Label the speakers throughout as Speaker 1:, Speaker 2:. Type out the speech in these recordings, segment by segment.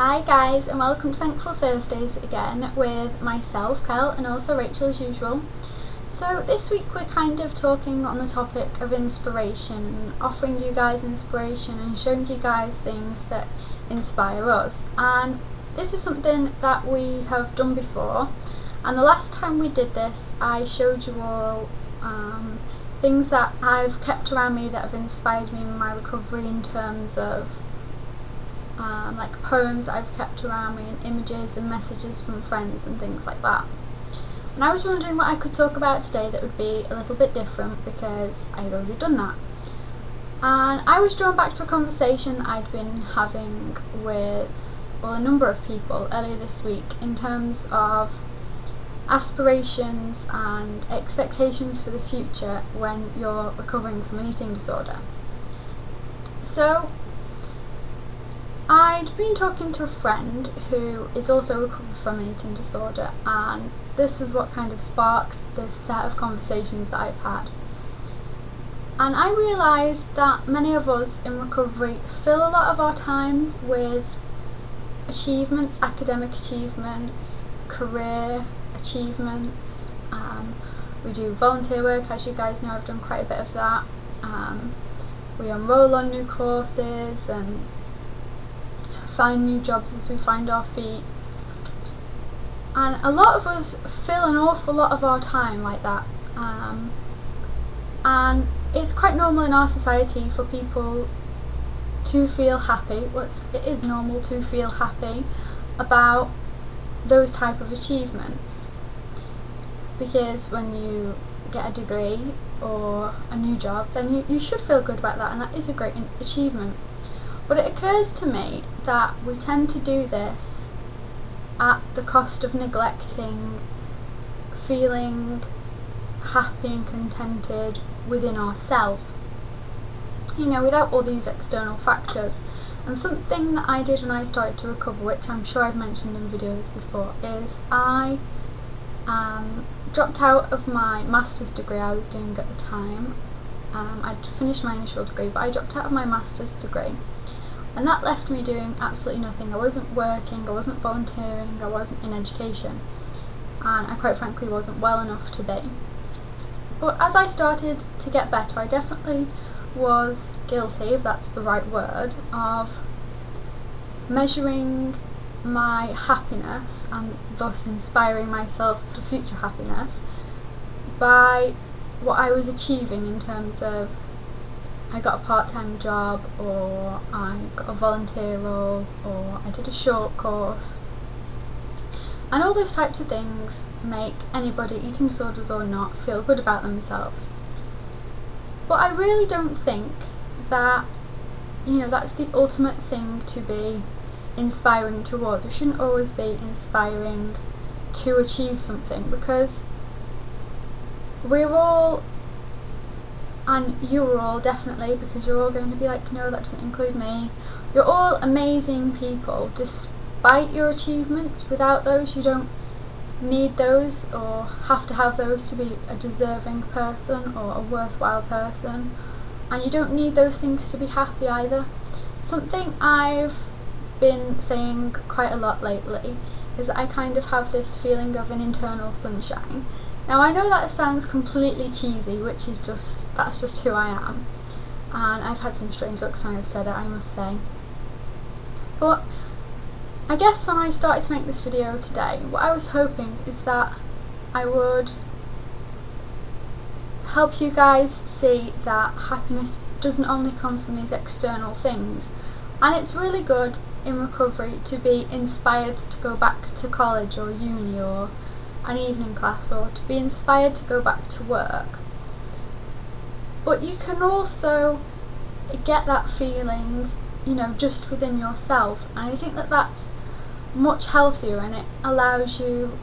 Speaker 1: Hi guys, and welcome to Thankful Thursdays again with myself, Kel, and also Rachel as usual. So this week we're kind of talking on the topic of inspiration, offering you guys inspiration and showing you guys things that inspire us. And this is something that we have done before, and the last time we did this I showed you all things that I've kept around me that have inspired me in my recovery in terms of like poems that I've kept around me and images and messages from friends and things like that. And I was wondering what I could talk about today that would be a little bit different because I'd already done that. And I was drawn back to a conversation that I'd been having with, well, a number of people earlier this week in terms of aspirations and expectations for the future when you're recovering from an eating disorder. So I'd been talking to a friend who is also recovered from an eating disorder, and this was what kind of sparked this set of conversations that I've had. And I realised that many of us in recovery fill a lot of our times with achievements, academic achievements, career achievements. We do volunteer work, as you guys know. I've done quite a bit of that. We enroll on new courses and find new jobs as we find our feet, and a lot of us fill an awful lot of our time like that, and it's quite normal in our society for people to feel happy. It is normal to feel happy about those type of achievements, because when you get a degree or a new job, then you should feel good about that, and that is a great achievement. But it occurs to me that we tend to do this at the cost of neglecting feeling happy and contented within ourselves, without all these external factors. And something that I did when I started to recover, which I'm sure I've mentioned in videos before, is I dropped out of my master's degree I was doing at the time. I'd finished my initial degree, but I dropped out of my master's degree. And that left me doing absolutely nothing. I wasn't working, I wasn't volunteering, I wasn't in education, and I quite frankly wasn't well enough to be. But as I started to get better, I definitely was guilty, if that's the right word, of measuring my happiness and thus inspiring myself for future happiness by what I was achieving in terms of I got a part-time job, or I got a volunteer role, or I did a short course. And all those types of things make anybody, eating disorders or not, feel good about themselves. But I really don't think that, that's the ultimate thing to be inspiring towards. We shouldn't always be inspiring to achieve something, because we're all, and you're all definitely, because you're all going to be like, no, that doesn't include me. You're all amazing people despite your achievements. Without those, you don't need those or have to have those to be a deserving person or a worthwhile person. And you don't need those things to be happy either. Something I've been saying quite a lot lately is that I kind of have this feeling of an internal sunshine. Now I know that sounds completely cheesy, which is that's just who I am, and I've had some strange looks when I've said it, I must say. But I guess when I started to make this video today, what I was hoping is that I would help you guys see that happiness doesn't only come from these external things, and it's really good in recovery to be inspired to go back to college or uni or an evening class, or to be inspired to go back to work. But you can also get that feeling, just within yourself, and I think that that's much healthier, and it allows you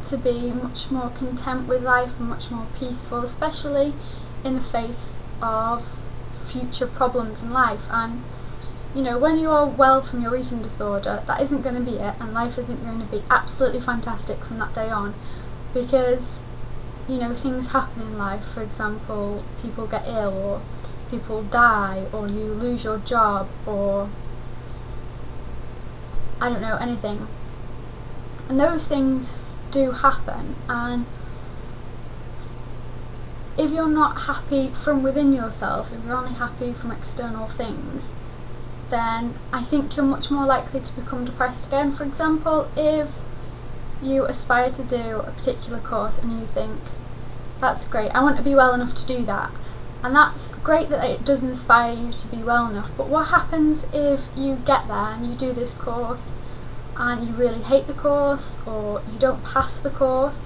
Speaker 1: to be much more content with life and much more peaceful, especially in the face of future problems in life. And when you are well from your eating disorder, that isn't going to be it, and life isn't going to be absolutely fantastic from that day on, because things happen in life. For example, people get ill, or people die, or you lose your job, or I don't know, anything. And those things do happen, and if you're not happy from within yourself, if you're only happy from external things, then I think you're much more likely to become depressed again. For example, if you aspire to do a particular course and you think, that's great, I want to be well enough to do that, and that's great that it does inspire you to be well enough, but what happens if you get there and you do this course and you really hate the course, or you don't pass the course,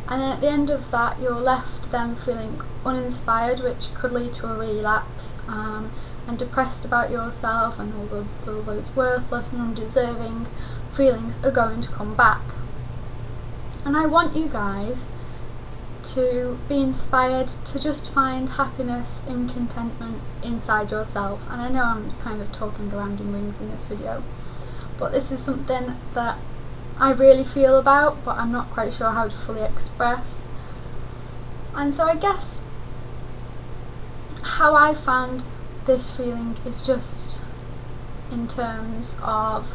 Speaker 1: and then at the end of that you're left then feeling uninspired, which could lead to a relapse, and depressed about yourself, and all those worthless and undeserving feelings are going to come back. And I want you guys to be inspired to just find happiness and contentment inside yourself. And I know I'm kind of talking around in rings in this video, but this is something that I really feel about, but I'm not quite sure how to fully express. And so I guess how I found this feeling is just in terms of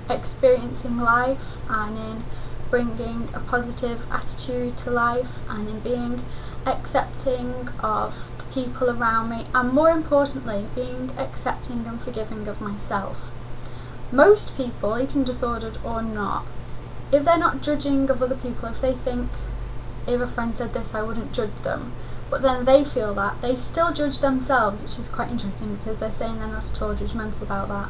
Speaker 1: experiencing life, and in bringing a positive attitude to life, and in being accepting of the people around me, and more importantly being accepting and forgiving of myself. Most people, eating disordered or not, if they're not judging of other people, if they think, if a friend said this I wouldn't judge them, but then they feel that, they still judge themselves, which is quite interesting because they're saying they're not at all judgmental about that.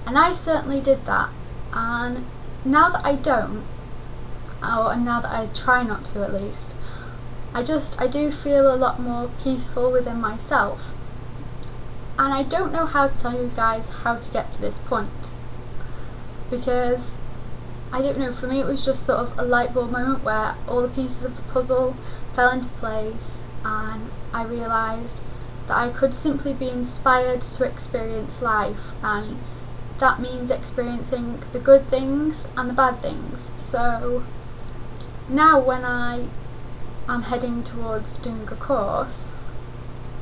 Speaker 1: And I certainly did that, and now that I don't, and now that I try not to at least, I do feel a lot more peaceful within myself. And I don't know how to tell you guys how to get to this point, because I don't know, for me it was just sort of a light bulb moment where all the pieces of the puzzle fell into place, and I realised that I could simply be inspired to experience life, and that means experiencing the good things and the bad things. So now when I am heading towards doing a course,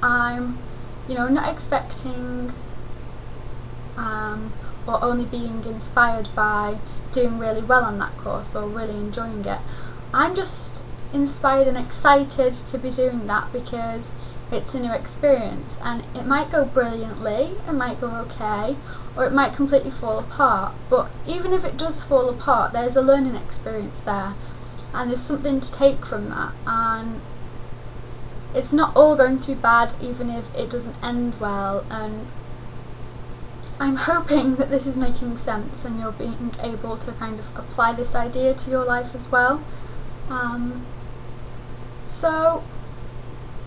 Speaker 1: I'm, not expecting or only being inspired by doing really well on that course or really enjoying it. I'm just inspired and excited to be doing that because it's a new experience, and it might go brilliantly, it might go okay, or it might completely fall apart. But even if it does fall apart, there's a learning experience there, and there's something to take from that, and it's not all going to be bad even if it doesn't end well. And I'm hoping that this is making sense and you're being able to kind of apply this idea to your life as well. So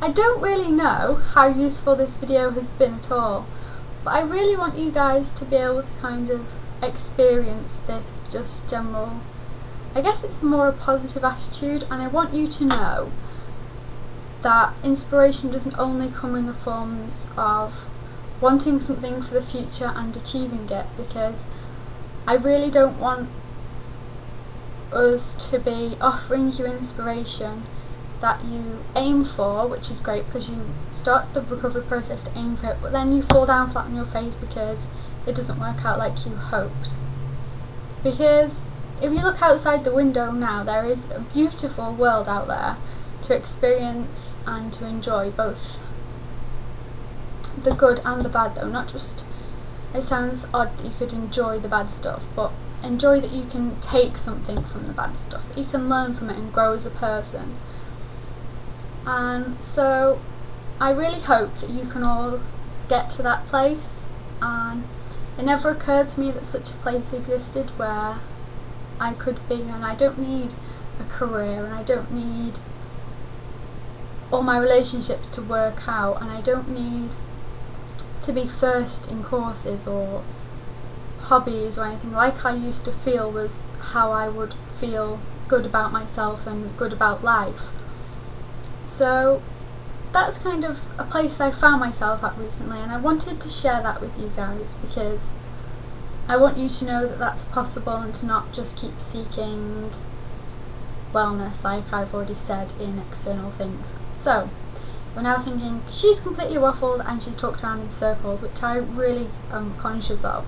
Speaker 1: I don't really know how useful this video has been at all, but I really want you guys to be able to kind of experience this just general, I guess it's more a positive attitude, and I want you to know that inspiration doesn't only come in the forms of wanting something for the future and achieving it, because I really don't want us to be offering you inspiration that you aim for, which is great because you start the recovery process to aim for it, but then you fall down flat on your face because it doesn't work out like you hoped. Because if you look outside the window now, there is a beautiful world out there to experience and to enjoy, both the good and the bad though, not just, it sounds odd that you could enjoy the bad stuff, but enjoy that you can take something from the bad stuff, that you can learn from it and grow as a person. And so I really hope that you can all get to that place, and it never occurred to me that such a place existed where I could be, and I don't need a career, and I don't need all my relationships to work out, and I don't need to be first in courses or hobbies or anything like I used to feel was how I would feel good about myself and good about life. So that's kind of a place I found myself at recently, and I wanted to share that with you guys because I want you to know that that's possible, and to not just keep seeking wellness like I've already said in external things. So you're now thinking, she's completely waffled and she's talked around in circles, which I really am conscious of.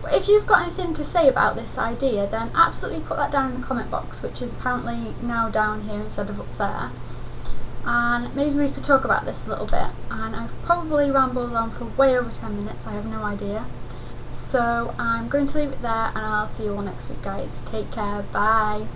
Speaker 1: But if you've got anything to say about this idea, then absolutely put that down in the comment box, which is apparently now down here instead of up there. And maybe we could talk about this a little bit. And I've probably rambled on for way over 10 minutes, I have no idea. So I'm going to leave it there, and I'll see you all next week, guys. Take care, bye.